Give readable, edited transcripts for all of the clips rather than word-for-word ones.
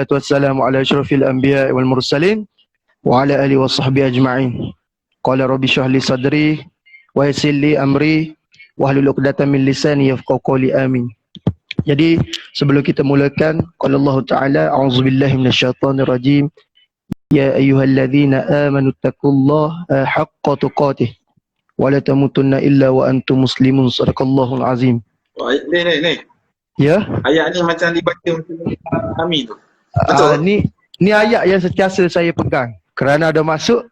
wassalatu wassalamu ala asyrafil anbiya wal mursalin wa ala alihi washabbihi ajma'in. Qala rabbi shrah li sadri wa yassir li amri wahlul 'uqdatam min lisani yafqahu qawli. Amin. Jadi sebelum kita mulakan, qala Allah Ta'ala, a'udzubillahi minasyaitonir rajim. Ya ayyuhalladzina amanu taqullaha haqqa tuqatih wa la tamutunna illa wa antum muslimun. Sadaqallahul azim. Ni. Ya. Ayat ni macam dibaca macam kami tu. Betul. Ni ayat yang sentiasa saya pegang kerana ada masuk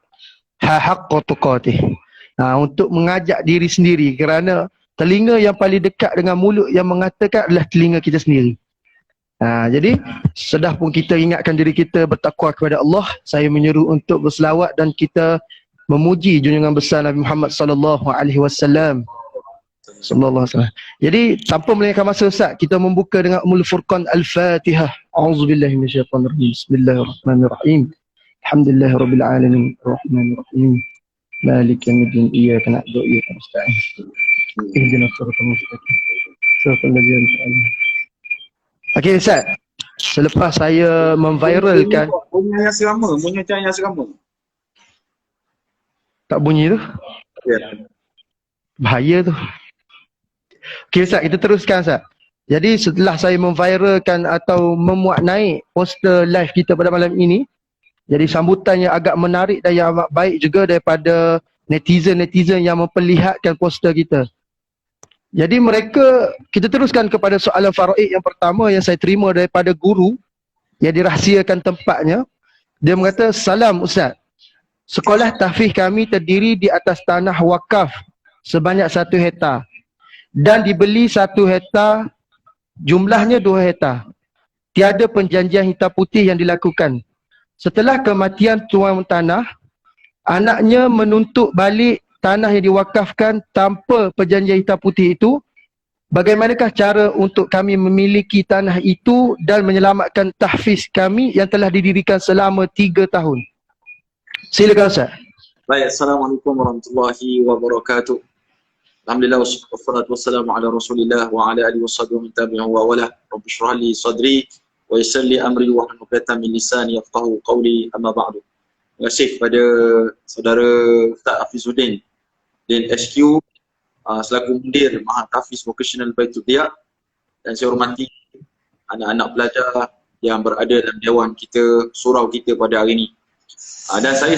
haqqa tuqatih. Untuk mengajak diri sendiri, kerana telinga yang paling dekat dengan mulut yang mengatakan adalah telinga kita sendiri. Jadi sedah pun kita ingatkan diri kita bertakwa kepada Allah, saya menyeru untuk berselawat dan kita memuji junjungan besar Nabi Muhammad sallallahu alaihi wasallam. Jadi tanpa melengahkan masa Ustaz, kita membuka dengan Ummul Furqan Al-Fatihah. A'udzubillahi minasyaitonirrajim. Bismillahirrahmanirrahim. Alhamdulillahirabbil alamin. Arrahmanirrahim. Maliki yaumiddin. Iyyaka na'budu wa iyyaka nasta'in. Ihdinas siratal mustaqim. Siratal ladzina an'amta 'alaihim. Okey Ustaz, selepas saya memviralkan bunyi yang serama, bunyi macam yang serama. Tak bunyi tu? Ya. Bahaya tu. Okey Ustaz, kita teruskan Ustaz. Jadi setelah saya memviralkan atau memuat naik poster live kita pada malam ini, jadi sambutan yang agak menarik dan yang amat baik juga daripada netizen-netizen yang memperlihatkan poster kita. Jadi mereka, kita teruskan kepada soalan faraid yang pertama yang saya terima daripada guru yang dirahsiakan tempatnya. Dia mengata, salam Ustaz, sekolah tahfiz kami terdiri di atas tanah wakaf sebanyak 1 hektar dan dibeli 1 hektar, jumlahnya 2 hektar. Tiada perjanjian hitam putih yang dilakukan. Setelah kematian tuan tanah, anaknya menuntut balik tanah yang diwakafkan tanpa perjanjian hitam putih itu. Bagaimanakah cara untuk kami memiliki tanah itu dan menyelamatkan tahfiz kami yang telah didirikan selama 3 tahun? Silakan Ustaz. Baik, Assalamualaikum warahmatullahi wabarakatuh. Alhamdulillah wassalatu wassalamu ala Rasulillah wa ala alihi washabbihi wa tabi'in wa wala. Rabbi shrah li sadri wa yassir li amri wa hlul 'uqdatam min lisani yafqahu qawli, amma ba'du. Terima kasih kepada saudara Ustaz Hafizuddin Din SQ selaku Mudir Mahat Hafiz Vocational Baitul Dia, dan saya hormati anak-anak pelajar yang berada dalam dewan kita, surau kita pada hari ini. Dan saya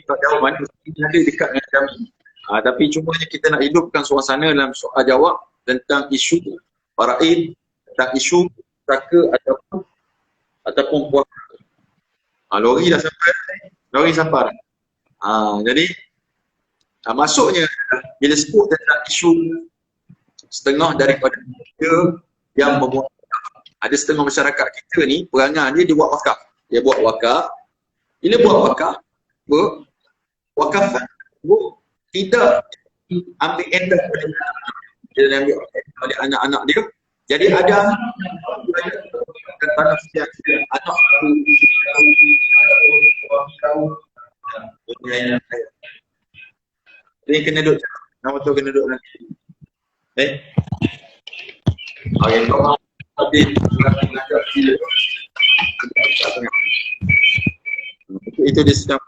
tak jauh mana ada dekat dengan kami. Tapi cumanya kita nak hidupkan suasana dalam soal jawab tentang isu faraid, tentang isu saka ataupun puasa. Lori dah sampai. Jadi masuknya bila sebut tentang isu setengah daripada kita yang membuat wakaf. Ada setengah masyarakat kita ni perangai dia buat wakaf. Dia buat wakaf. Bila buat wakaf, wakafan tidak ambil endah oleh anak-anak. Dia ambil oleh anak-anak dia. Jadi ada tanah setiap anak dia kena duduk. Nama tu kena duduk nanti. Okey, kau tadi ngajak sila. Itu dia sedang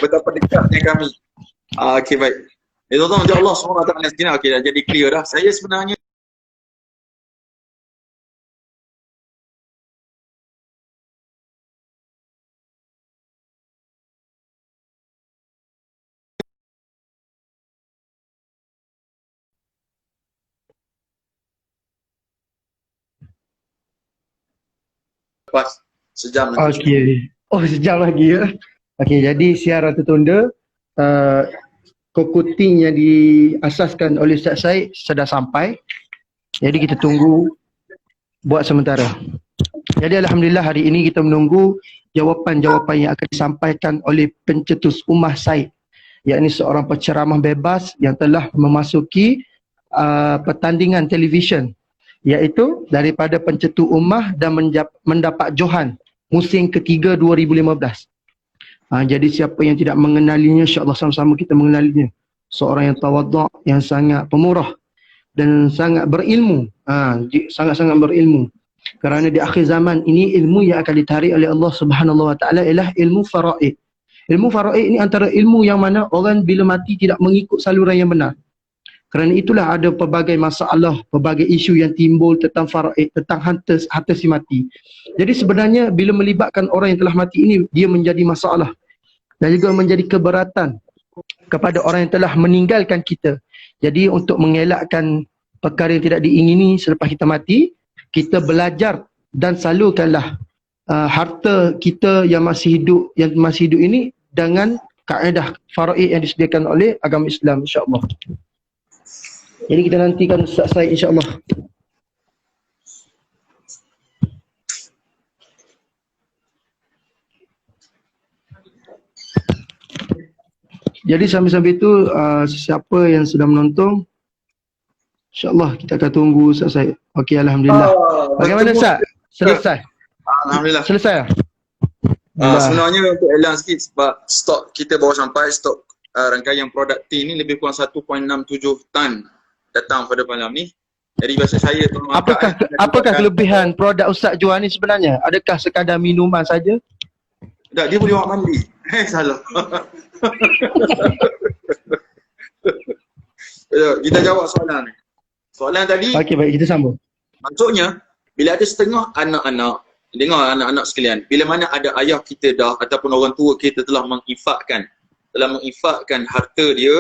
betapa dekatnya kami. Okey, baik. Tuan-tuan, insya-Allah semua datang dari sini. Okey, dah jadi clear dah. Saya sebenarnya lepas sejam lagi. Okey. Oh, sejam lagi ya. Okey, jadi siaran tertunda. Kokuting yang diasaskan oleh Ustaz Syed sudah sampai. Jadi kita tunggu buat sementara. Jadi alhamdulillah hari ini kita menunggu jawapan-jawapan yang akan disampaikan oleh pencetus Ummah Syed, yakni seorang penceramah bebas yang telah memasuki pertandingan televisyen, iaitu daripada pencetus Ummah dan mendapat Johan musim ketiga 2015. Jadi siapa yang tidak mengenalinya, insya-Allah sama-sama kita mengenalinya. Seorang yang tawaduk, yang sangat pemurah, dan sangat berilmu. Sangat-sangat berilmu. Kerana di akhir zaman ini ilmu yang akan ditarik oleh Allah Subhanahu Wa Taala ialah ilmu faraid. Ilmu faraid ini antara ilmu yang mana orang bila mati tidak mengikut saluran yang benar. Kerana itulah ada pelbagai masalah, pelbagai isu yang timbul tentang faraid, tentang harta si mati. Jadi sebenarnya bila melibatkan orang yang telah mati ini, dia menjadi masalah dan juga menjadi keberatan kepada orang yang telah meninggalkan kita. Jadi untuk mengelakkan perkara yang tidak diingini selepas kita mati, kita belajar dan salurkanlah harta kita yang masih hidup ini dengan kaedah faraid yang disediakan oleh agama Islam, insya-Allah. Jadi kita nantikan Ustaz Said, insya-Allah. Jadi sambil-sambil itu siapa yang sedang menonton, insya-Allah kita akan tunggu Ustaz Said. Okey, alhamdulillah. Bagaimana Ustaz? Selesai? Alhamdulillah. Selesai? Sebenarnya untuk elan sikit sebab stok kita baru sampai, stok rangkaian produk T ni lebih kurang 1.67 tan datang pada malam ni. Jadi biasa saya tolong apakah kelebihan produk Ustaz jual ni sebenarnya? Adakah sekadar minuman saja? Tak, dia boleh buat mandi. Salah. Kita jawab soalan ni. Soalan tadi, Okey, baik, kita sambung. maksudnya bila ada setengah anak-anak, dengar anak-anak sekalian, bila mana ada ayah kita dah ataupun orang tua kita telah menginfakkan harta dia,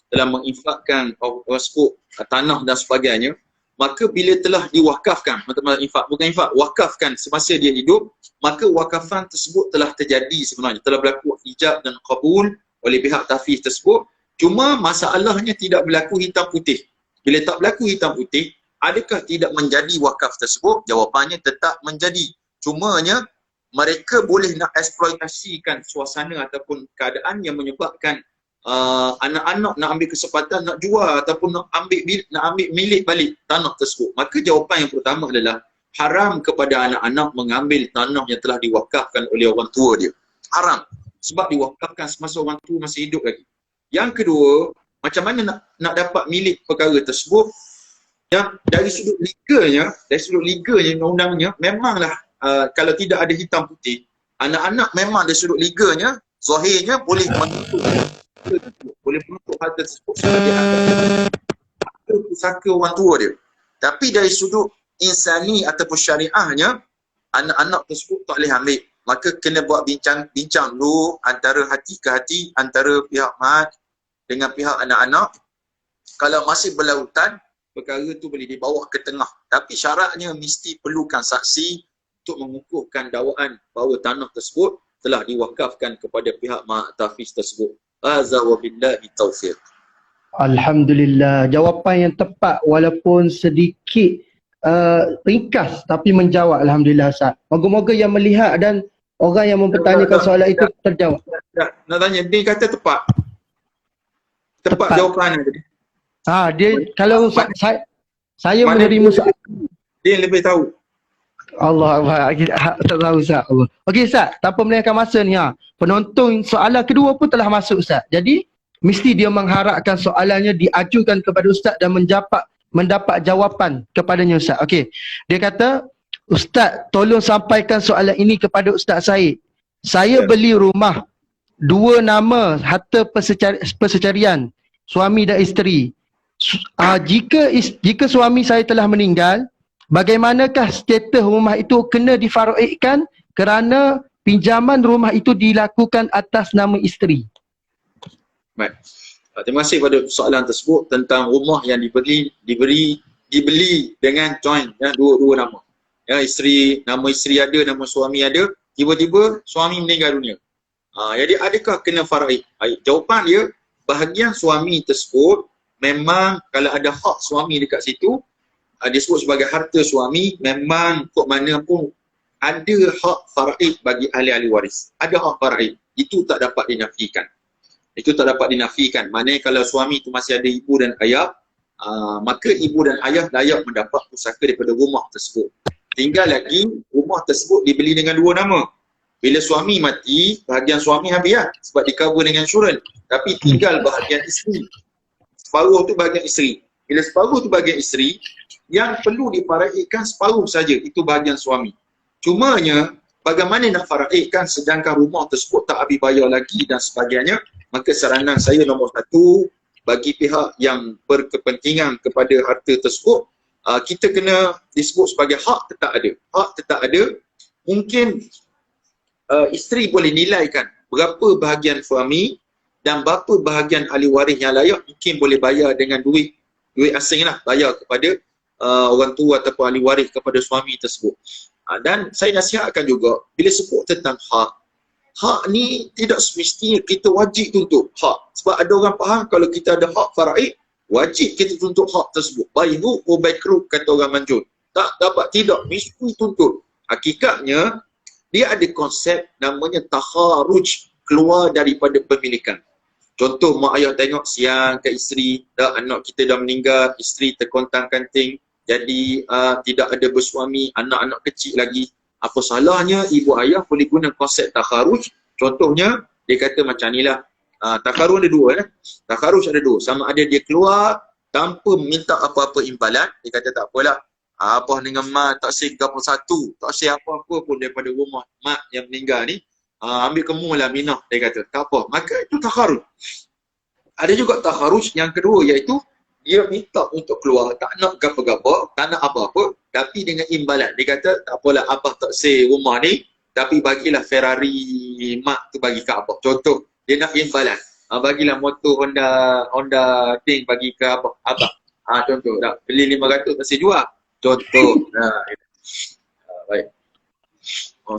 telah menginfakkan orang sebut tanah dan sebagainya, maka bila telah diwakafkan, bukan infak, wakafkan semasa dia hidup, maka wakafan tersebut telah terjadi sebenarnya, telah berlaku ijab dan qabul oleh pihak tahfiz tersebut. Cuma masalahnya tidak berlaku hitam putih. Bila tak berlaku hitam putih, adakah tidak menjadi wakaf tersebut? Jawapannya tetap menjadi. Cumanya mereka boleh nak eksploitasikan suasana ataupun keadaan yang menyebabkan anak-anak nak ambil kesempatan nak jual ataupun nak ambil milik balik tanah tersebut. Maka jawapan yang pertama adalah haram kepada anak-anak mengambil tanah yang telah diwakafkan oleh orang tua dia. Haram. Sebab diwakafkan semasa orang tua masih hidup lagi. Yang kedua, macam mana nak dapat milik perkara tersebut? Yang dari sudut leganya, undang-undangnya, memanglah kalau tidak ada hitam putih, anak-anak memang dari sudut leganya, zahirnya boleh menuntut harta tersebut sebagai harta pusaka orang tua dia. Tapi dari sudut insani ataupun syariahnya, anak-anak tersebut tak boleh ambil. Maka kena buat bincang dulu antara hati ke hati, antara pihak mat dengan pihak anak-anak. Kalau masih berlautan, perkara tu boleh dibawa ke tengah. Tapi syaratnya mesti perlukan saksi untuk mengukuhkan dakwaan bahawa tanah tersebut telah diwakafkan kepada pihak mat tahfiz tersebut. Azza wa billahi taufiq. Alhamdulillah, jawapan yang tepat walaupun sedikit ringkas tapi menjawab, alhamdulillah Ustaz. Moga-moga yang melihat dan orang yang mempertanyakan soalan itu terjawab. Nak tanya, dia kata tepat. Tepat jawapan tadi. Dia kalau saya menerima dia lebih tahu. Allah tak tahu Ustaz. Allah. Okey Ustaz, tanpa melengahkan masa ni, penonton soalan kedua pun telah masuk Ustaz. Jadi mesti dia mengharapkan soalannya diajukan kepada Ustaz dan mendapat jawapan kepadanya Ustaz. Okey. Dia kata, Ustaz tolong sampaikan soalan ini kepada Ustaz Said. Saya beli rumah, dua nama harta persecarian, suami dan isteri. Jika suami saya telah meninggal, bagaimanakah status rumah itu kena difaraidkan kerana pinjaman rumah itu dilakukan atas nama isteri? Baik. Terima kasih pada soalan tersebut tentang rumah yang dibeli dengan joint, ya, dua nama. Ya, nama isteri ada, nama suami ada, tiba-tiba suami meninggal dunia. Jadi adakah kena faraid? Jawapan dia, bahagian suami tersebut memang kalau ada hak suami dekat situ, disebut sebagai harta suami, memang kok mana pun ada hak faraid bagi ahli-ahli waris. Ada hak faraid. Itu tak dapat dinafikan. Maknanya kalau suami itu masih ada ibu dan ayah, maka ibu dan ayah layak mendapat pusaka daripada rumah tersebut. Tinggal lagi rumah tersebut dibeli dengan dua nama. Bila suami mati, bahagian suami habis lah, sebab di cover dengan insurans. Tapi tinggal bahagian isteri. Separuh tu bahagian isteri. Bila separuh tu bahagian isteri, yang perlu difaraikan separuh saja, itu bahagian suami. Cumanya, bagaimana nak faraidkan sedangkan rumah tersebut tak habis bayar lagi dan sebagainya, maka saranan saya nombor satu, bagi pihak yang berkepentingan kepada harta tersebut, kita kena disebut sebagai hak tetap ada. Hak tetap ada, mungkin isteri boleh nilaikan berapa bahagian suami dan berapa bahagian ahli waris yang layak, mungkin boleh bayar dengan duit asing lah, bayar kepada orang tua ataupun ahli waris kepada suami tersebut. Dan saya nasihatkan juga, bila sebut tentang hak ni tidak semestinya kita wajib tuntut hak. Sebab ada orang faham kalau kita ada hak faraid, wajib kita tuntut hak tersebut. Baikru or baikru kata orang Manjun. Tak dapat, tidak, mesti tuntut. Hakikatnya, dia ada konsep namanya takharuj, keluar daripada pemilikan. Contoh, mak ayah tengok siang ke isteri, dah anak kita dah meninggal, isteri terkontang-kanting, jadi tidak ada bersuami, anak-anak kecil lagi. Apa salahnya ibu ayah boleh guna konsep takharuj? Contohnya, dia kata macam ni lah. Takharuj ada dua. Takharuj ada dua. Sama ada dia keluar tanpa minta apa-apa imbalan. Dia kata tak apalah. Abah dengan mak tak say apa satu. Tak say apa-apa pun daripada rumah mak yang meninggal ni. Ambil kamu lah minah. Dia kata tak apa. Maka itu takharuj. Ada juga takharuj yang kedua, iaitu dia minta untuk keluar, tak nak gapa-gapa, tak nak apa-apa, tapi dengan imbalan. Dia kata, tak apalah abah tak say rumah ni, tapi bagilah Ferrari mak tu bagi ke abah. Contoh, dia nak imbalan. Bagilah motor Honda Thing bagi ke abah. Contoh, tak beli 500 tak say jual. Contoh. Baik.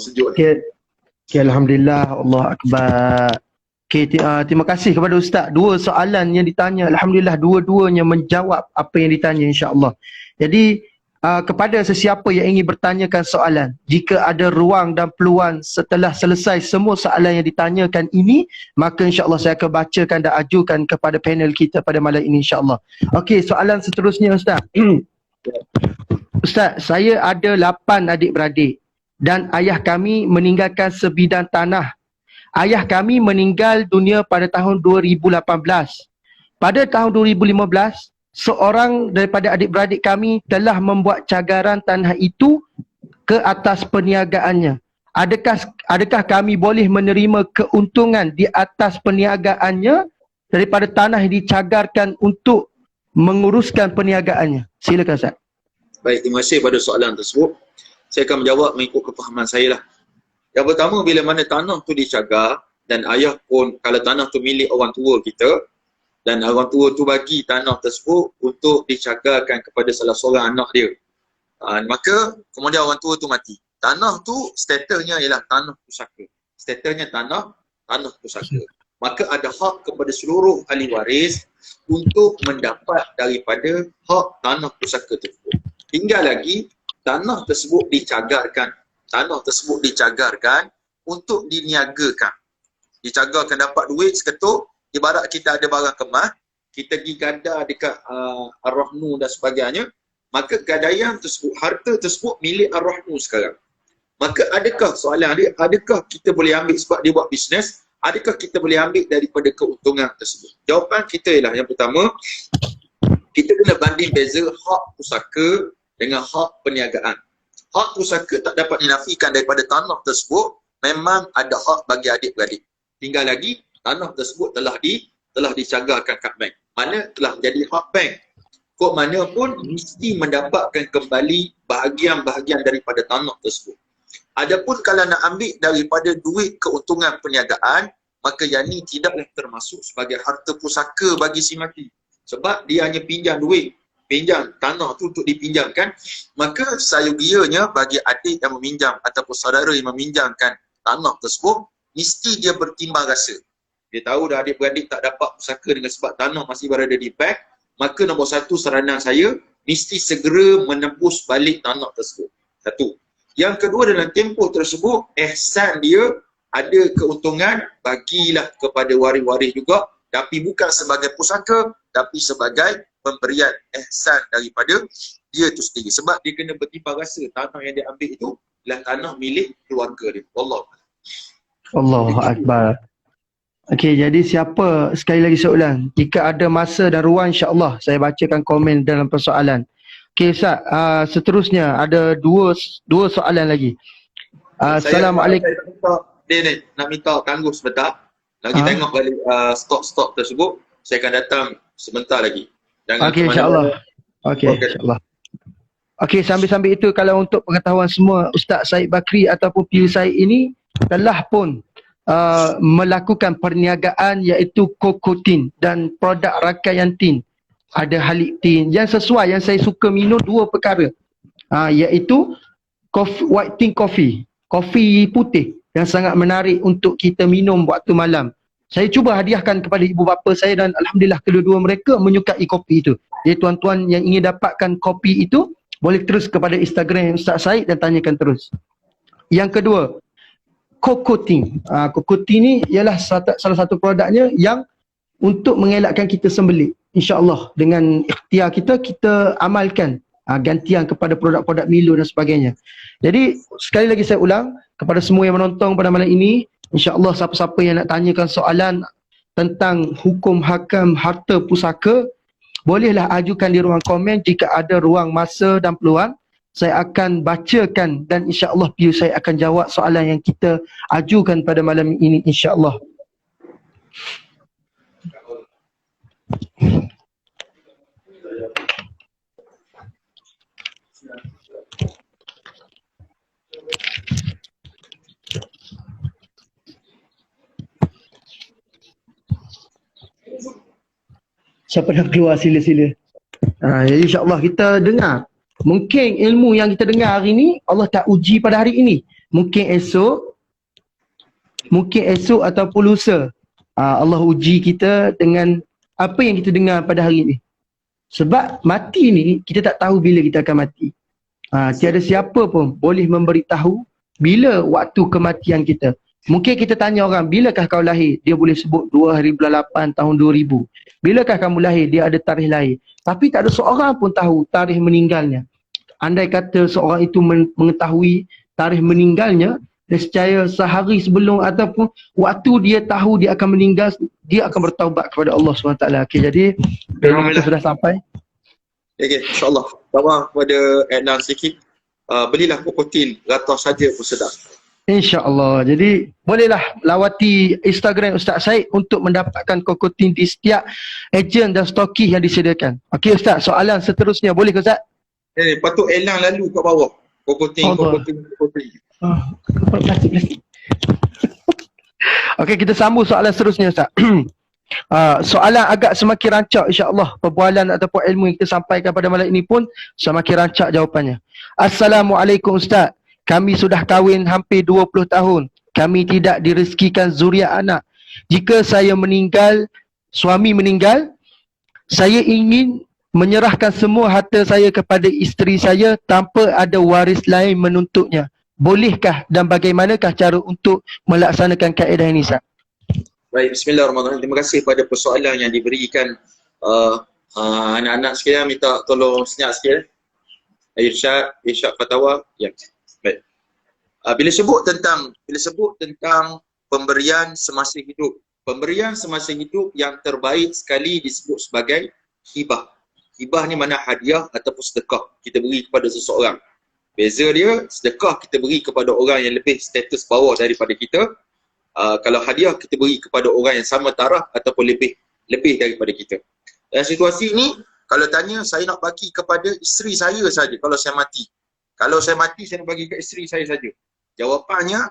Sejuk. Okay, Alhamdulillah, Allah Akbar. Okay, terima kasih kepada Ustaz. Dua soalan yang ditanya, Alhamdulillah dua-duanya menjawab apa yang ditanya, insya-Allah. Jadi kepada sesiapa yang ingin bertanyakan soalan, jika ada ruang dan peluang setelah selesai semua soalan yang ditanyakan ini, maka insya-Allah saya akan bacakan dan ajukan kepada panel kita pada malam ini, insya-Allah. Okey, soalan seterusnya Ustaz. Ustaz, saya ada 8 adik-beradik dan ayah kami meninggalkan sebidang tanah. Ayah kami meninggal dunia pada tahun 2018. Pada tahun 2015, seorang daripada adik-beradik kami telah membuat cagaran tanah itu ke atas perniagaannya. Adakah kami boleh menerima keuntungan di atas perniagaannya daripada tanah yang dicagarkan untuk menguruskan perniagaannya? Silakan Ustaz. Baik, terima kasih pada soalan tersebut. Saya akan menjawab mengikut kefahaman saya lah. Yang pertama, bila mana tanah tu dicagar dan ayah pun, kalau tanah tu milik orang tua kita dan orang tua tu bagi tanah tersebut untuk dicagarkan kepada salah seorang anak dia, maka kemudian orang tua tu mati. Tanah tu statusnya ialah tanah pusaka. Statusnya tanah pusaka. Maka ada hak kepada seluruh ahli waris untuk mendapat daripada hak tanah pusaka tersebut. Tinggal lagi tanah tersebut dicagarkan. Tanah tersebut dicagarkan untuk diniagakan. Dicagarkan dapat duit seketul, ibarat kita ada barang kemas, kita pergi gadai dekat Ar-Rahnu dan sebagainya, maka gadaian tersebut, harta tersebut milik Ar-Rahnu sekarang. Maka adakah soalan dia, adakah kita boleh ambil sebab dia buat bisnes, adakah kita boleh ambil daripada keuntungan tersebut? Jawapan kita ialah yang pertama, kita kena banding beza hak pusaka dengan hak perniagaan. Hak pusaka tak dapat dinafikan daripada tanah tersebut, memang ada hak bagi adik-beradik. Tinggal lagi, tanah tersebut telah dicagarkan kat bank. Mana telah jadi hak bank. Kok mana pun mesti mendapatkan kembali bahagian-bahagian daripada tanah tersebut. Adapun kalau nak ambil daripada duit keuntungan perniagaan, maka yang ni tidaklah termasuk sebagai harta pusaka bagi si mati. Sebab dia hanya pinjam duit, pinjam tanah tu untuk dipinjamkan, maka sayugianya bagi adik yang meminjam ataupun saudara yang meminjamkan tanah tersebut, mesti dia bertimbang rasa. Dia tahu dah adik-beradik tak dapat pusaka dengan sebab tanah masih berada di bank, maka nombor satu saranan saya, mesti segera menembus balik tanah tersebut. Satu. Yang kedua, dalam tempoh tersebut, ihsan dia ada keuntungan, bagilah kepada waris-waris juga, tapi bukan sebagai pusaka, tapi sebagai pemberian ihsan daripada dia tu sendiri. Sebab dia kena bertimbang rasa tanah yang dia ambil itu adalah tanah milik keluarga dia. Allahu Akbar. Okey, jadi siapa, sekali lagi saya ulang, jika ada masa dan ruang insya-Allah saya bacakan komen dalam persoalan. Okey Ustaz, seterusnya ada dua soalan lagi. Assalamualaikum. Saya nak minta dia ni, nak minta tangguh sebentar. Lagi tengok balik stok-stok tersebut. Saya akan datang sebentar lagi. Jangan Okey insya-Allah. Okey insya-Allah. Okey, sambil-sambil itu kalau untuk pengetahuan semua, Ustaz Said Bakri ataupun Piu Said ini telah pun melakukan perniagaan iaitu kokotin dan produk rangkaian tin. Ada halik tin yang sesuai, yang saya suka minum dua perkara. Iaitu white tin coffee, kopi putih yang sangat menarik untuk kita minum waktu malam. Saya cuba hadiahkan kepada ibu bapa saya dan alhamdulillah kedua-dua mereka menyukai kopi itu. Jadi tuan-tuan yang ingin dapatkan kopi itu boleh terus kepada Instagram Ustaz Said dan tanyakan terus. Yang kedua, kokotin. Kokotin ni ialah salah satu produknya yang untuk mengelakkan kita sembelit. InsyaAllah dengan ikhtiar kita amalkan gantian kepada produk-produk Milo dan sebagainya. Jadi sekali lagi saya ulang kepada semua yang menonton pada malam ini, insyaAllah siapa-siapa yang nak tanyakan soalan tentang hukum hakam harta pusaka, bolehlah ajukan di ruang komen. Jika ada ruang masa dan peluang, saya akan bacakan dan insya-Allah Piu saya akan jawab soalan yang kita ajukan pada malam ini insya-Allah. Siapa nak keluar sila-sila. Jadi insya-Allah kita dengar. Mungkin ilmu yang kita dengar hari ini Allah tak uji pada hari ini. Mungkin esok ataupun lusa Allah uji kita dengan apa yang kita dengar pada hari ini. Sebab mati ni kita tak tahu bila kita akan mati. Tiada siapa pun boleh memberitahu bila waktu kematian kita. Mungkin kita tanya orang, bilakah kau lahir? Dia boleh sebut 2 hari bulan 8 tahun 2000. Bilakah kamu lahir? Dia ada tarikh lahir. Tapi tak ada seorang pun tahu tarikh meninggalnya. Andai kata seorang itu mengetahui tarikh meninggalnya, nescaya sehari sebelum ataupun waktu dia tahu dia akan meninggal, dia akan bertaubat kepada Allah SWT. Okey, jadi kita sudah sampai. Okey, insya-Allah. Tawar kepada Adnan sikit. Belilah kokotin, ratus saja pun sedap. InsyaAllah. Jadi bolehlah lawati Instagram Ustaz Said untuk mendapatkan kokotin di setiap ejen dan stoki yang disediakan. Okey Ustaz, soalan seterusnya boleh ke Ustaz? Patut elang lalu kat bawah. Kokotin. Plastik. Okey, kita sambung soalan seterusnya Ustaz. Soalan agak semakin rancak insya-Allah. Perbualan ataupun ilmu yang kita sampaikan pada malam ini pun semakin rancak jawapannya. Assalamualaikum Ustaz. Kami sudah kahwin hampir 20 tahun. Kami tidak direzekikan zuriat anak. Jika saya meninggal, suami meninggal, saya ingin menyerahkan semua harta saya kepada isteri saya tanpa ada waris lain menuntutnya. Bolehkah dan bagaimanakah cara untuk melaksanakan kaedah ini, Ustaz? Baik, bismillahirrahmanirrahim. Terima kasih pada persoalan yang diberikan. Anak-anak sekalian minta tolong senyap sikit. Irsyad Fatawa. Ya. Baik. Bila sebut tentang pemberian semasa hidup, pemberian semasa hidup yang terbaik sekali disebut sebagai hibah. Hibah ni mana hadiah ataupun sedekah kita beri kepada seseorang. Beza dia, sedekah kita beri kepada orang yang lebih status bawah daripada kita. Kalau hadiah kita beri kepada orang yang sama taraf ataupun lebih daripada kita. Dalam situasi ni, kalau tanya saya nak bagi kepada isteri saya saja kalau saya mati. Kalau saya mati, saya nak bagi ke isteri saya saja. Jawapannya,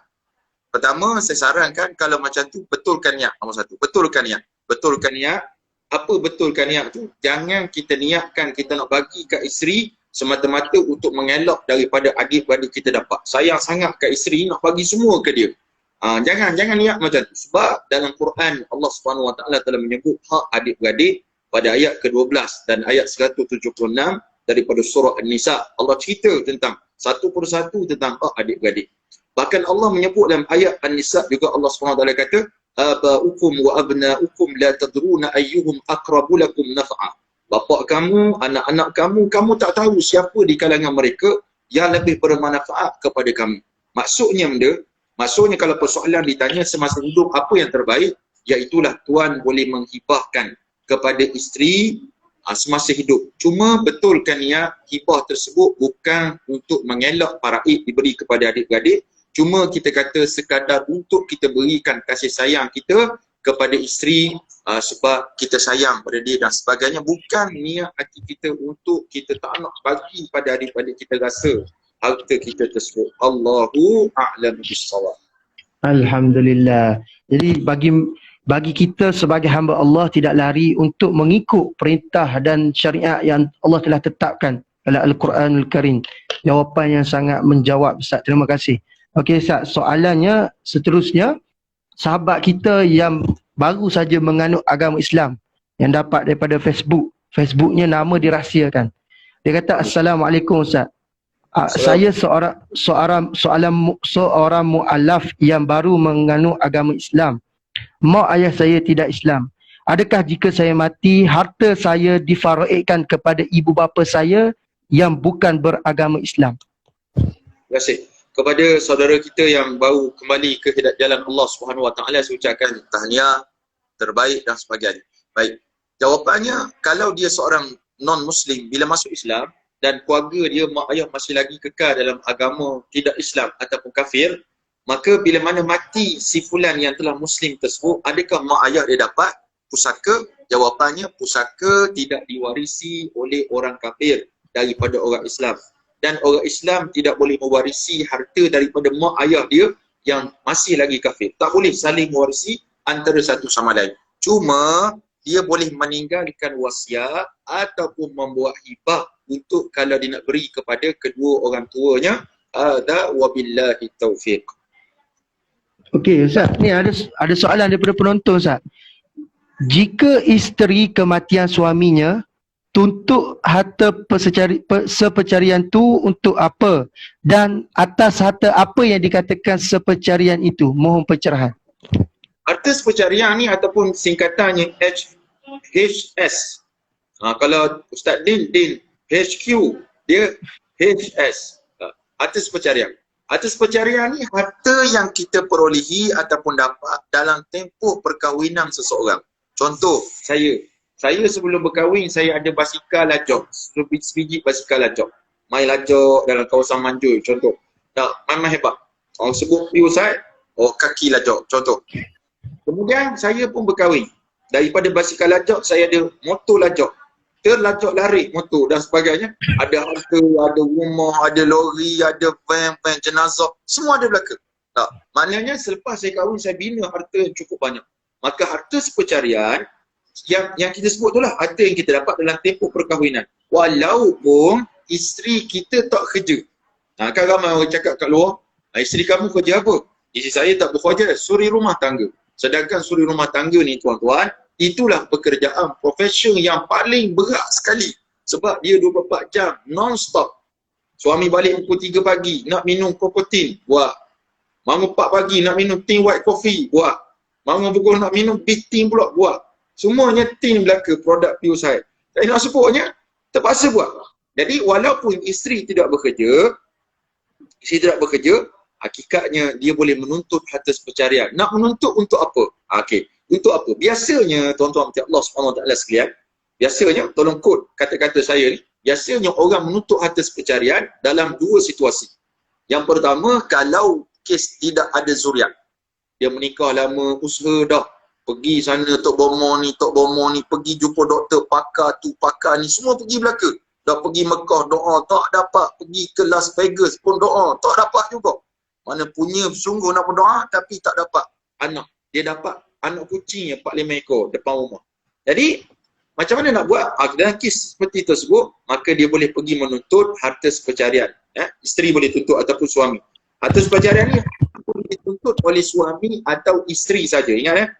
pertama saya sarankan kalau macam tu, betulkan niat. Nombor satu, betulkan niat. Betulkan niat. Apa betulkan niat tu? Jangan kita niatkan kita nak bagi ke isteri semata-mata untuk mengelak daripada adik-beradik kita dapat. Sayang sangat ke isteri, nak bagi semua ke dia. Jangan niat macam tu. Sebab dalam Quran Allah Subhanahu Wa Taala telah menyebut hak adik-beradik pada ayat ke-12 dan ayat 176 daripada surah An-Nisa. Allah cerita tentang satu persatu tentang hak adik-beradik. Bahkan Allah menyebut dalam ayat An-Nisa juga Allah Subhanahu Wa Taala kata, abaukum wa abnaukum la tadruna ayyuhum aqrabu lakum naf'a. Bapa kamu, anak-anak kamu, kamu tak tahu siapa di kalangan mereka yang lebih bermanfaat kepada kamu. Maksudnya kalau persoalan ditanya semasa hidup apa yang terbaik, iaitulah tuan boleh menghibahkan kepada isteri semasa hidup. Cuma betulkan hibah tersebut bukan untuk mengelak faraid diberi kepada adik-beradik. Cuma kita kata sekadar untuk kita berikan kasih sayang kita kepada isteri sebab kita sayang pada dia dan sebagainya. Bukan niat hati kita untuk kita tak nak bagi pada adik-adik kita rasa harta kita tersebut. Allahu a'lam bis-shawab. Alhamdulillah. Jadi bagi kita sebagai hamba Allah tidak lari untuk mengikut perintah dan syariat yang Allah telah tetapkan dalam Al-Quranul Karim. Jawapan yang sangat menjawab, Ustaz. Terima kasih. Okey, Ustaz. Soalannya seterusnya, sahabat kita yang baru saja menganut agama Islam yang dapat daripada Facebooknya nama dirahsiakan. Dia kata, Assalamualaikum Ustaz. Saya seorang mu'alaf yang baru menganut agama Islam. Mak ayah saya tidak Islam. Adakah jika saya mati, harta saya difaraidkan kepada ibu bapa saya yang bukan beragama Islam? Terima kasih. Kepada saudara kita yang baru kembali ke jalan Allah Subhanahu Wa Taala, saya ucapkan tahniah terbaik dan sebagainya. Baik. Jawapannya, kalau dia seorang non-Muslim bila masuk Islam dan keluarga dia, mak ayah masih lagi kekal dalam agama tidak Islam ataupun kafir, maka bila mana mati si fulan yang telah Muslim tersebut, adakah mak ayah dia dapat pusaka? Jawapannya, pusaka tidak diwarisi oleh orang kafir daripada orang Islam. Dan orang Islam tidak boleh mewarisi harta daripada mak ayah dia yang masih lagi kafir. Tak boleh saling mewarisi antara satu sama lain. Cuma dia boleh meninggalkan wasiat ataupun membuat hibah untuk kalau dia nak beri kepada kedua orang tuanya. Hadza wabillahi taufiq. Okey, Ustaz. Ni ada soalan daripada penonton, Ustaz. Jika isteri kematian suaminya tuntut harta sepecarian tu untuk apa? Dan atas harta apa yang dikatakan sepecarian itu? Mohon pencerahan. Harta sepecarian ni ataupun singkatannya HS. Kalau Ustaz Din HQ, dia HS. Harta sepecarian. Harta sepecarian ni harta yang kita perolehi ataupun dapat dalam tempoh perkahwinan seseorang. Contoh, saya sebelum berkahwin, saya ada basikal lajok. Sebiji basikal lajok. Main lajok dalam kawasan Manjul, contoh. Memang hebat. Orang sebut pergi Ustaz, kaki lajok, contoh. Kemudian saya pun berkahwin. Daripada basikal lajok, saya ada motor lajok. Terlajok lari motor dan sebagainya. Ada harta, ada rumah, ada lori, ada van jenazah. Semua ada belaka. Maknanya selepas saya kahwin, saya bina harta yang cukup banyak. Maka harta sepecarian, yang kita sebut itulah harta yang kita dapat dalam tempoh perkahwinan. Walaupun isteri kita tak kerja. Kan ramai orang cakap kat luar, isteri kamu kerja apa? Isteri saya tak bekerja, suri rumah tangga. Sedangkan suri rumah tangga ni tuan-tuan, itulah pekerjaan profesion yang paling berat sekali. Sebab dia 24 jam non-stop. Suami balik pukul 3 pagi, nak minum kokotin, buat. Bangun 4 pagi, nak minum tin white coffee, buat. Bangun pukul nak minum big tin pula, buat. Semuanya tin belaka produk Puresight. Saya nak sebutnya, terpaksa buat. Jadi walaupun isteri tidak bekerja, hakikatnya dia boleh menuntut harta sepecarian. Nak menuntut untuk apa? Okey, untuk apa? Biasanya tuan-tuan Allah SWT sekalian, biasanya, tolong kod kata-kata saya ni, biasanya orang menuntut harta sepecarian dalam dua situasi. Yang pertama, kalau kes tidak ada zuriat. Dia menikah lama, usaha dah. Pergi sana Tok Bomo ni, pergi jumpa doktor, pakar tu, pakar ni, semua pergi belaka. Dah pergi Mekah doa, tak dapat. Pergi ke Las Vegas pun doa, tak dapat juga. Mana punya sungguh nak berdoa tapi tak dapat anak. Dia dapat anak kucing yang 4-5 ekor depan rumah. Jadi, macam mana nak buat? Dalam kes seperti tersebut, maka dia boleh pergi menuntut harta sepecarian. Isteri boleh tuntut ataupun suami. Harta sepecarian ni boleh dituntut oleh suami atau isteri saja. Ingat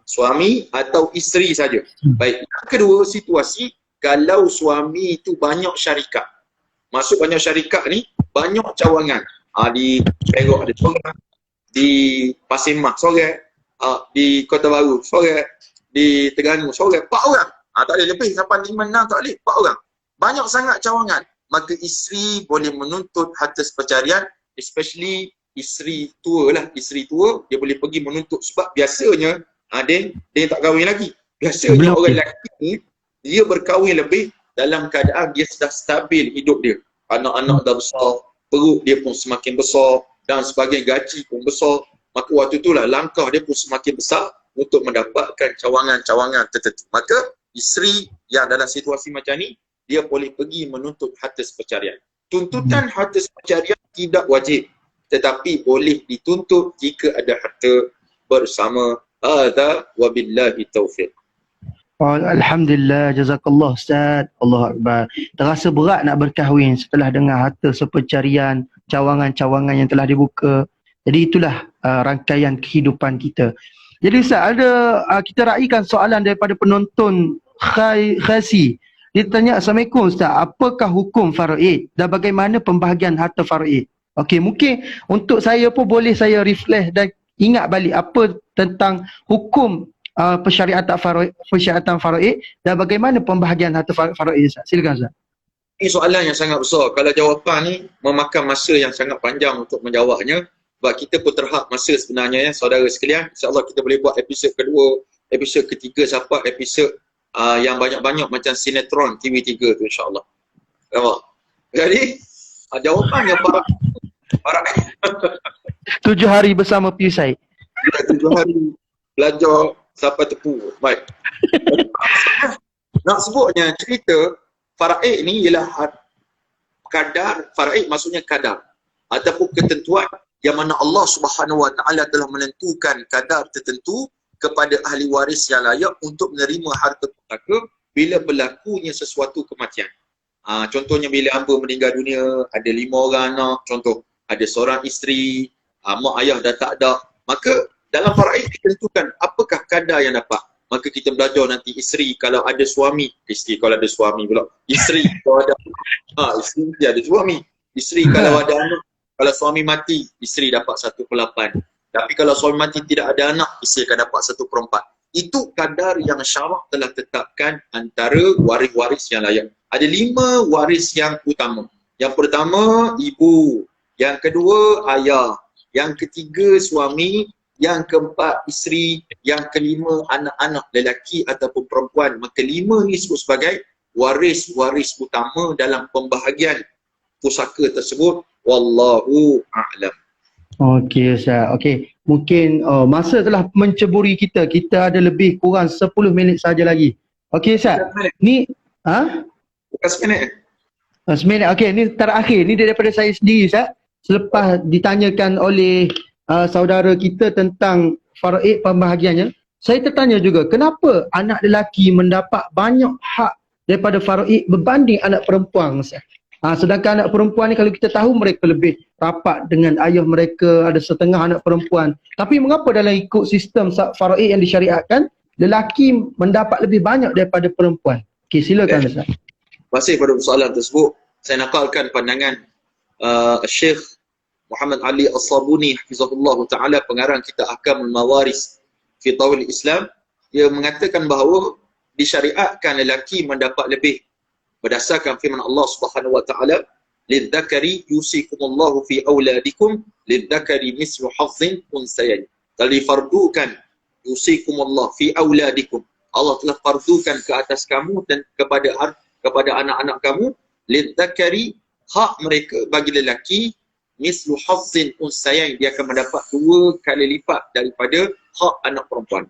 suami atau isteri saja. Baik. Yang kedua situasi, kalau suami itu banyak syarikat. Masuk banyak syarikat ni, banyak cawangan. Di Perak ada seorang, di Pasir Mas seorang, di Kota Baru seorang, di Terengganu seorang, 4 orang. Tak boleh lebih, sampai 5, 6 tak boleh, 4 orang. Banyak sangat cawangan. Maka isteri boleh menuntut harta sepecarian, especially isteri tua lah. Isteri tua, dia boleh pergi menuntut sebab biasanya Dia tak kahwin lagi. Biasanya Belum. orang lelaki ni, dia berkahwin lebih dalam keadaan dia sudah stabil hidup dia. Anak-anak dah besar, perut dia pun semakin besar dan sebagainya, gaji pun besar. Maka waktu itulah langkah dia pun semakin besar untuk mendapatkan cawangan-cawangan tertentu. Maka isteri yang dalam situasi macam ni, dia boleh pergi menuntut harta sepercarian. Tuntutan harta sepercarian tidak wajib, tetapi boleh dituntut jika ada harta bersama. Hadza wabillahi taufiq. Oh, Alhamdulillah, jazakallah Ustaz. Allah Akbar. Terasa berat nak berkahwin setelah dengar harta sepercarian, cawangan-cawangan yang telah dibuka. Jadi itulah rangkaian kehidupan kita. Jadi Ustaz, ada kita raikan soalan daripada penonton Khasi. Dia tanya, Assalamualaikum Ustaz, apakah hukum faraid dan bagaimana pembahagian harta faraid? Okey, mungkin untuk saya pun boleh saya refresh dan ingat balik apa tentang hukum persyariatan faraid dan bagaimana pembahagian harta faraid. Silakan Ustaz. Ini soalan yang sangat besar. Kalau jawapan ni memakan masa yang sangat panjang untuk menjawabnya, sebab kita pun terhad masa sebenarnya ya saudara sekalian. InsyaAllah kita boleh buat episod kedua, episod ketiga sampai episod yang banyak-banyak macam sinetron TV3 tu insyaAllah. Jadi jawapan yang faraid 7 hari bersama Pius Said. 7 hari belajar sampai tepu. Baik. Nak sebutnya cerita faraid ni ialah kadar. Faraid maksudnya kadar ataupun ketentuan yang mana Allah Subhanahu Wa Taala telah menentukan kadar tertentu kepada ahli waris yang layak untuk menerima harta pusaka bila berlakunya sesuatu kematian. Contohnya bila hamba meninggal dunia, ada 5 orang anak, contoh ada seorang isteri, mak ayah dah tak ada, maka dalam faraid ditentukan apakah kadar yang dapat. Maka kita belajar nanti isteri kalau ada suami, isteri kalau ada suami pula, isteri kalau ada isteri dia ada suami, isteri kalau ada anak, kalau suami mati, isteri dapat 1/8. Tapi kalau suami mati tidak ada anak, isteri akan dapat 1/4. Itu kadar yang syarak telah tetapkan antara waris-waris yang layak. Ada 5 waris yang utama. Yang pertama ibu, yang kedua ayah, yang ketiga suami, yang keempat isteri, yang kelima anak-anak lelaki ataupun perempuan. Maka 5 ni disebut sebagai waris-waris utama dalam pembahagian pusaka tersebut. Wallahu a'lam. Okey Ustaz. Okey. Mungkin masa telah menceburi kita. Kita ada lebih kurang 10 minit saja lagi. Okey Ustaz. Ni Bukan seminit. Seminit. Okey, ni terakhir. Ni daripada saya sendiri Ustaz. Selepas ditanyakan oleh saudara kita tentang faraid pembahagiannya, saya tertanya juga kenapa anak lelaki mendapat banyak hak daripada faraid berbanding anak perempuan Ustaz. Sedangkan anak perempuan ni kalau kita tahu mereka lebih rapat dengan ayah mereka, ada setengah anak perempuan. Tapi mengapa dalam ikut sistem faraid yang disyariatkan, lelaki mendapat lebih banyak daripada perempuan? Okey, silakan Ustaz. Terima kasih pada soalan tersebut. Saya nakalkan pandangan Syekh Muhammad Ali As-Sabuni hafizahullah taala, pengarang kitab Ahkamul Mawaris fi Tawil Islam. Dia mengatakan bahawa disyariatkan lelaki mendapat lebih berdasarkan firman Allah Subhanahu Wa Taala, lidzakari yusikumullahu fi auladikum lidzakari mislu hazzin unsayain. Telah difardukan yusikumullah fi auladikum, Allah telah fardukan ke atas kamu dan kepada anak-anak kamu, lidzakari, hak mereka bagi lelaki, mislu hazzin unsayain, dia akan mendapat 2 kali lipat daripada hak anak perempuan.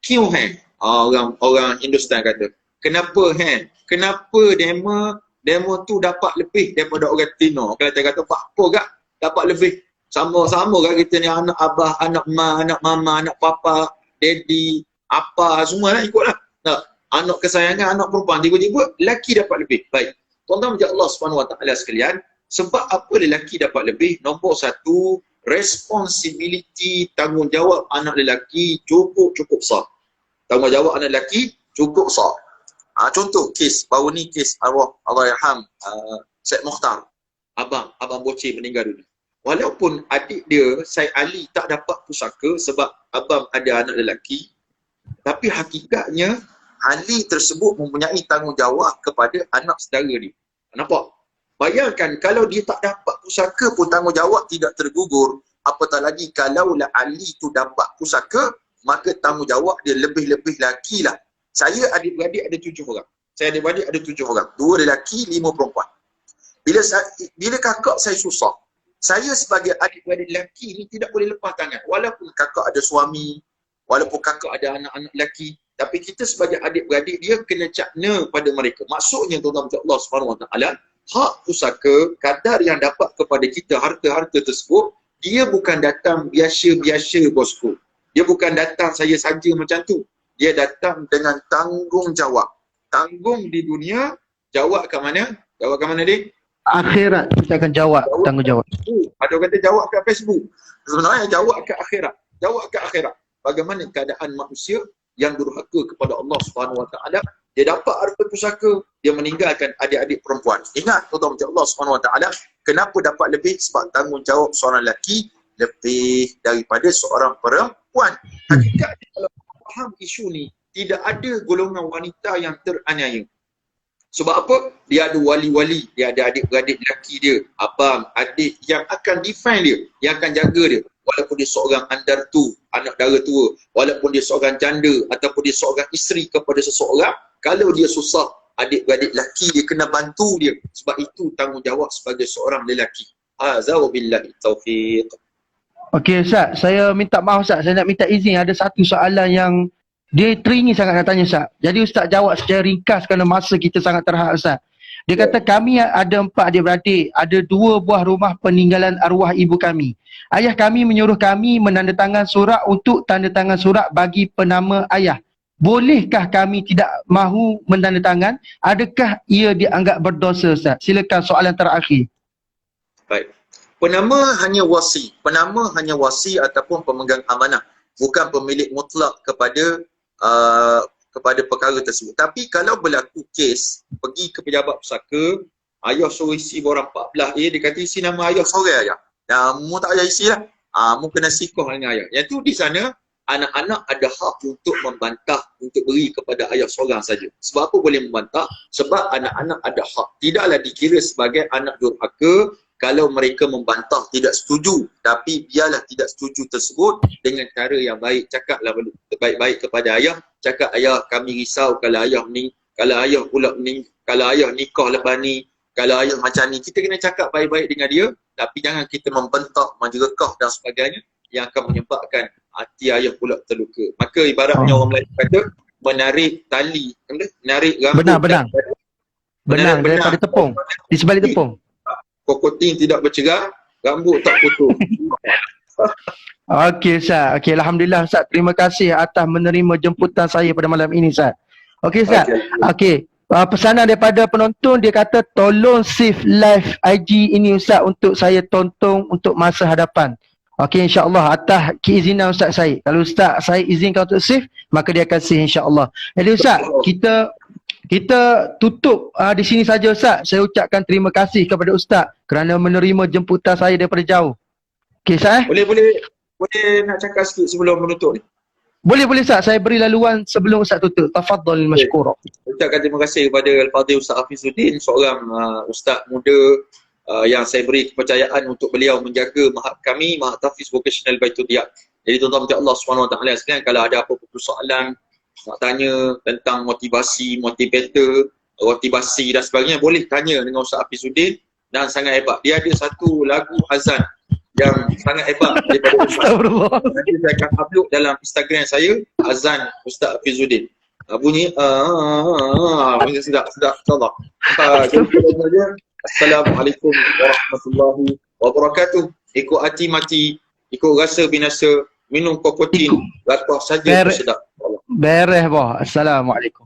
Kiu orang Hindustan kata, kenapa kenapa demo tu dapat lebih daripada orang Tino? Kalau dia kata apa gak dapat lebih, sama-sama gak kita ni, anak abah, anak mak, anak mama, anak papa, daddy, apa semua lah ikutlah. Nah, anak kesayangan anak perempuan, tiba-tiba lelaki dapat lebih. Baik, tuan-tuan macam Allah Subhanahu Wa Taala sekalian, sebab apa lelaki dapat lebih? Nombor 1, responsibility, tanggungjawab anak lelaki cukup besar. Tanggungjawab anak lelaki cukup besar. Contoh kes baru ni, kes Allahyarham Syed Mukhtar, abang Bocil meninggal dunia. Walaupun adik dia Syed Ali tak dapat pusaka sebab abang ada anak lelaki, tapi hakikatnya Ali tersebut mempunyai tanggungjawab kepada anak saudara dia. Nampak? Bayangkan kalau dia tak dapat pusaka pun tanggungjawab tidak tergugur, apatah lagi kalaulah Ali tu dapat pusaka, maka tanggungjawab dia lebih-lebih laki lah. Saya adik-beradik ada 7 orang. Saya adik-beradik ada 7 orang. 2 lelaki, 5 perempuan. Bila kakak saya susah, saya sebagai adik-beradik lelaki ni tidak boleh lepas tangan. Walaupun kakak ada suami, walaupun kakak ada anak-anak lelaki, tapi kita sebagai adik-beradik dia kena cakna pada mereka. Maksudnya tuan-tuan Allah Subhanahu Wa Taala, hak pusaka, kadar yang dapat kepada kita, harta-harta tersebut, dia bukan datang biasa-biasa bosku. Dia bukan datang saya saja macam tu. Dia datang dengan tanggungjawab. Tanggung di dunia, jawab kat mana? Jawab kat mana dia? Akhirat kita akan jawab tanggungjawab. Ada orang kata jawab kat Facebook. Sebenarnya jawab kat akhirat. Jawab kat akhirat. Bagaimana keadaan manusia yang durhaka kepada Allah Subhanahu Wa Taala, dia dapat harta pusaka, dia meninggalkan adik-adik perempuan. Ingat tuan-tuan Allah Subhanahu Wa Taala, kenapa dapat lebih? Sebab tanggungjawab seorang lelaki lebih daripada seorang perempuan. Hakikatnya kalau faham isu ni, tidak ada golongan wanita yang teraniaya. Sebab apa? Dia ada wali-wali, dia ada adik-beradik lelaki dia, abang, adik yang akan defend dia, yang akan jaga dia. Walaupun dia seorang andartu, anak dara tua, walaupun dia seorang janda ataupun dia seorang isteri kepada seseorang, kalau dia susah, adik-beradik lelaki dia kena bantu dia. Sebab itu tanggungjawab sebagai seorang lelaki. Azza wa billahi taufiq. Okey Ustaz, saya minta maaf Ustaz, saya nak minta izin, ada satu soalan yang dia teringin sangat nak tanya Ustaz. Jadi Ustaz jawab secara ringkas kerana masa kita sangat terhad Ustaz. Dia kata kami ada 4 adik-beradik, ada 2 buah rumah peninggalan arwah ibu kami. Ayah kami menyuruh kami menandatangan surat untuk tanda tangan surat bagi penama ayah. Bolehkah kami tidak mahu menandatangan? Adakah ia dianggap berdosa Ustaz? Silakan soalan terakhir. Baik. Penama hanya wasi. Penama hanya wasi ataupun pemegang amanah. Bukan pemilik mutlak kepada perkara tersebut. Tapi kalau berlaku kes, pergi ke pejabat pusaka, ayah suruh isi borang 14A, dia kata isi nama ayah seorang ayah. Mu tak payah isi lah. Mu kena sikoh dengan ayah. Yang tu di sana, anak-anak ada hak untuk membantah, untuk beri kepada ayah seorang saja. Sebab apa boleh membantah? Sebab anak-anak ada hak. Tidaklah dikira sebagai anak durhaka kalau mereka membantah tidak setuju. Tapi biarlah tidak setuju tersebut dengan cara yang baik. Cakaplah baik-baik kepada ayah. Cakap ayah kami risau kalau ayah ni, kalau ayah pula ni, kalau ayah nikah lepas ni, kalau ayah macam ni. Kita kena cakap baik-baik dengan dia. Tapi jangan kita membentak, menjerekah dan sebagainya yang akan menyebabkan hati ayah pula terluka. Maka ibaratnya orang Melayu kata menarik tali, menarik rambut. Benar, daripada tepung, di sebalik tepung. Kokoting tidak bercerah, rambut tak putus. Okey Ustaz. Okey, alhamdulillah Ustaz. Terima kasih atas menerima jemputan saya pada malam ini Ustaz. Okey Ustaz. Okey. Pesanan daripada penonton, dia kata tolong save live IG ini Ustaz untuk saya tonton untuk masa hadapan. Okey, insya-Allah atas keizinan Ustaz saya. Kalau Ustaz saya izinkan untuk save, maka dia akan save insya-Allah. Jadi Ustaz, kita tutup di sini saja Ustaz. Saya ucapkan terima kasih kepada Ustaz kerana menerima jemputan saya daripada jauh. Okey Ustaz Boleh nak cakap sikit sebelum menutup ni? Boleh Ustaz. Saya beri laluan sebelum Ustaz tutup. Tafadhal mashkura. Ucapkan terima kasih kepada Al-Fadhil Ustaz Hafizuddin, seorang ustaz muda yang saya beri kepercayaan untuk beliau menjaga mahat kami, Mahat Tahfiz Vocational Baitul Riyad. Jadi tuan-tuan Allah Subhanahu Wa Taala sekalian, kalau ada apa-apa persoalan nak tanya tentang motivasi, motivator, motivasi dan sebagainya, boleh tanya dengan Ustaz Hafizuddin dan sangat hebat. Dia ada satu lagu azan yang sangat hebat daripada Astagfirullah. Nanti saya akan upload dalam Instagram saya, azan Ustaz Hafizuddin. Bunyi sedap insya-Allah. Assalamualaikum warahmatullahi wabarakatuh. Ikut hati mati, ikut rasa binasa, minum kokotin, latah saja sedap. Beres boh. Assalamualaikum.